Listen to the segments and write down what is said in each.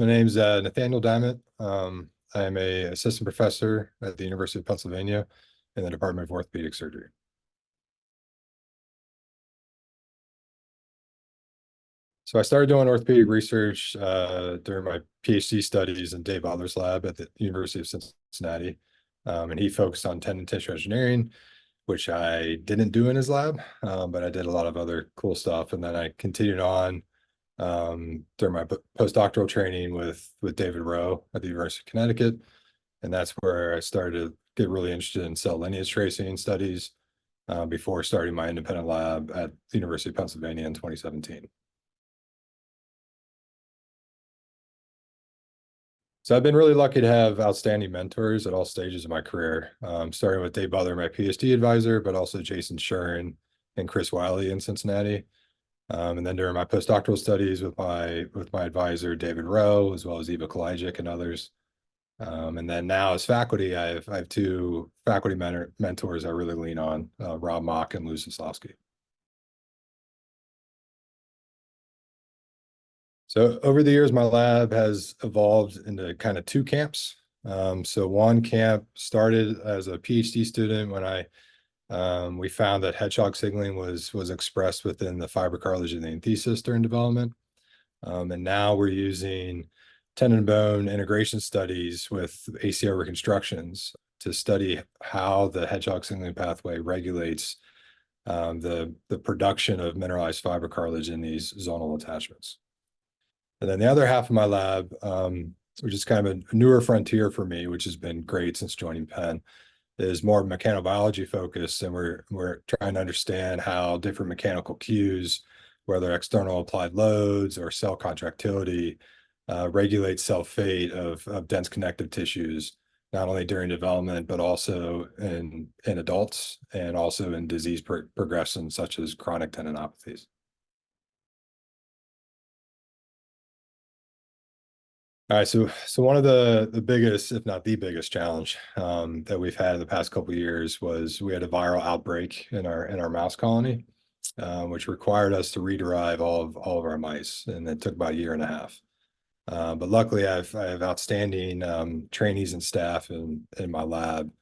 My name's Nathaniel Dyment. I am a assistant professor at the University of Pennsylvania in the Department of Orthopedic Surgery. So I started doing orthopedic research during my PhD studies in Dave Butler's lab at the University of Cincinnati. And he focused on tendon tissue engineering, which I didn't do in his lab, but I did a lot of other cool stuff. And then I continued on during my postdoctoral training with David Rowe at the University of Connecticut. And that's where I started to get really interested in cell lineage tracing studies before starting my independent lab at the University of Pennsylvania in 2017. So I've been really lucky to have outstanding mentors at all stages of my career, starting with Dave Butler, my PhD advisor, but also Jason Shuren and Chris Wiley in Cincinnati. And then during my postdoctoral studies with my advisor, David Rowe, as well as Eva Kolajic and others. And then now as faculty, I have two faculty mentors I really lean on, Rob Mock and Lou Soslovsky. So over the years, my lab has evolved into kind of two camps. So one camp started as a PhD student when we found that hedgehog signaling was expressed within the fiber cartilage of the enthesis during development. And now we're using tendon bone integration studies with ACL reconstructions to study how the hedgehog signaling pathway regulates the production of mineralized fiber cartilage in these zonal attachments. And then the other half of my lab, which is kind of a newer frontier for me, which has been great since joining Penn, is more mechanobiology focused, and we're trying to understand how different mechanical cues, whether external applied loads or cell contractility, regulate cell fate of dense connective tissues, not only during development but also in adults and also in disease progression such as chronic tendinopathies. All right, so one of the biggest, if not the biggest challenge that we've had in the past couple of years was we had a viral outbreak in our mouse colony, which required us to rederive all of our mice, and it took about a year and a half. But luckily, I have outstanding trainees and staff in my lab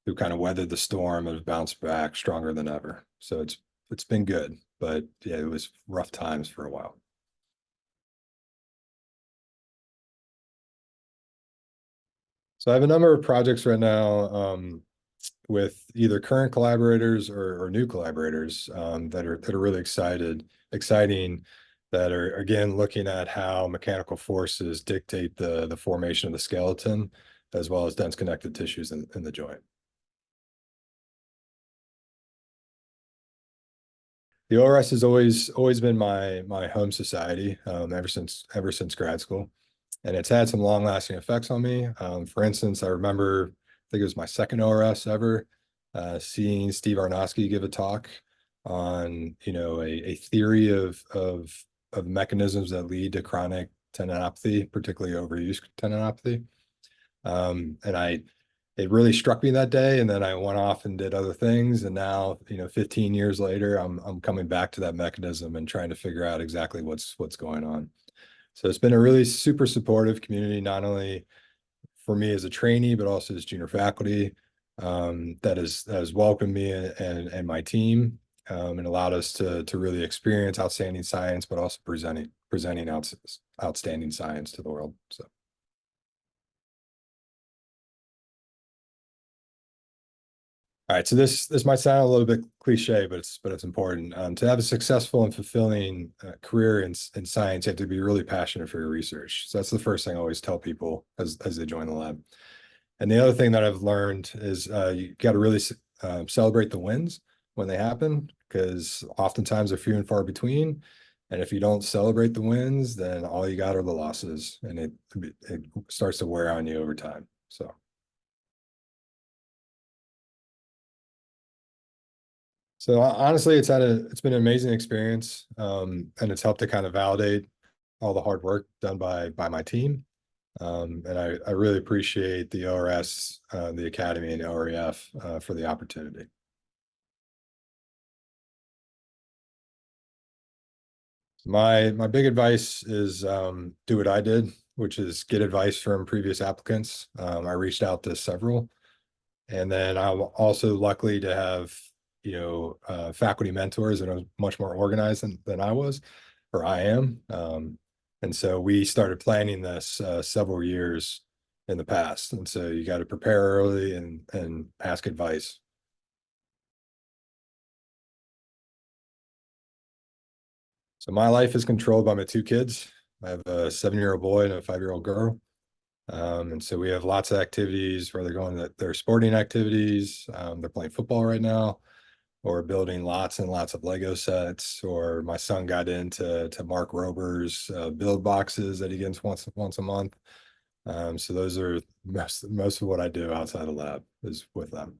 who kind of weathered the storm and have bounced back stronger than ever. So it's been good, but yeah, it was rough times for a while. So I have a number of projects right now with either current collaborators or new collaborators that are really exciting, that are again looking at how mechanical forces dictate the formation of the skeleton, as well as dense connective tissues in the joint. The ORS has always been my home society ever since grad school, and it's had some long lasting effects on me. For instance, I remember, I think it was my second ORS ever, seeing Steve Arnosky give a talk on a theory of mechanisms that lead to chronic tendinopathy, particularly overuse tendinopathy. And it really struck me that day. And then I went off and did other things. And now, 15 years later, I'm coming back to that mechanism and trying to figure out exactly what's going on. So it's been a really super supportive community, not only for me as a trainee, but also as junior faculty, that has welcomed me and my team, and allowed us to really experience outstanding science, but also presenting outstanding science to the world. So. All right, so this might sound a little bit cliche, but it's important. To have a successful and fulfilling career in science, you have to be really passionate for your research. So that's the first thing I always tell people as they join the lab. And the other thing that I've learned is you got to really celebrate the wins when they happen, because oftentimes they're few and far between. And if you don't celebrate the wins, then all you got are the losses, and it starts to wear on you over time. So. So honestly, it's been an amazing experience, and it's helped to kind of validate all the hard work done by my team. And I really appreciate the ORS, the Academy, and the OREF for the opportunity. My big advice is do what I did. which is get advice from previous applicants. I reached out to several. And then I'm also lucky to have, faculty mentors that are much more organized than I was, or I am. And so we started planning this several years in the past. And so you got to prepare early and ask advice. So my life is controlled by my two kids. I have a 7-year-old boy and a 5-year-old girl. And so we have lots of activities where they're going to their sporting activities. They're playing football right now, or building lots and lots of Lego sets. Or my son got into Mark Rober's build boxes that he gets once a month. So those are most of what I do outside of lab is with them.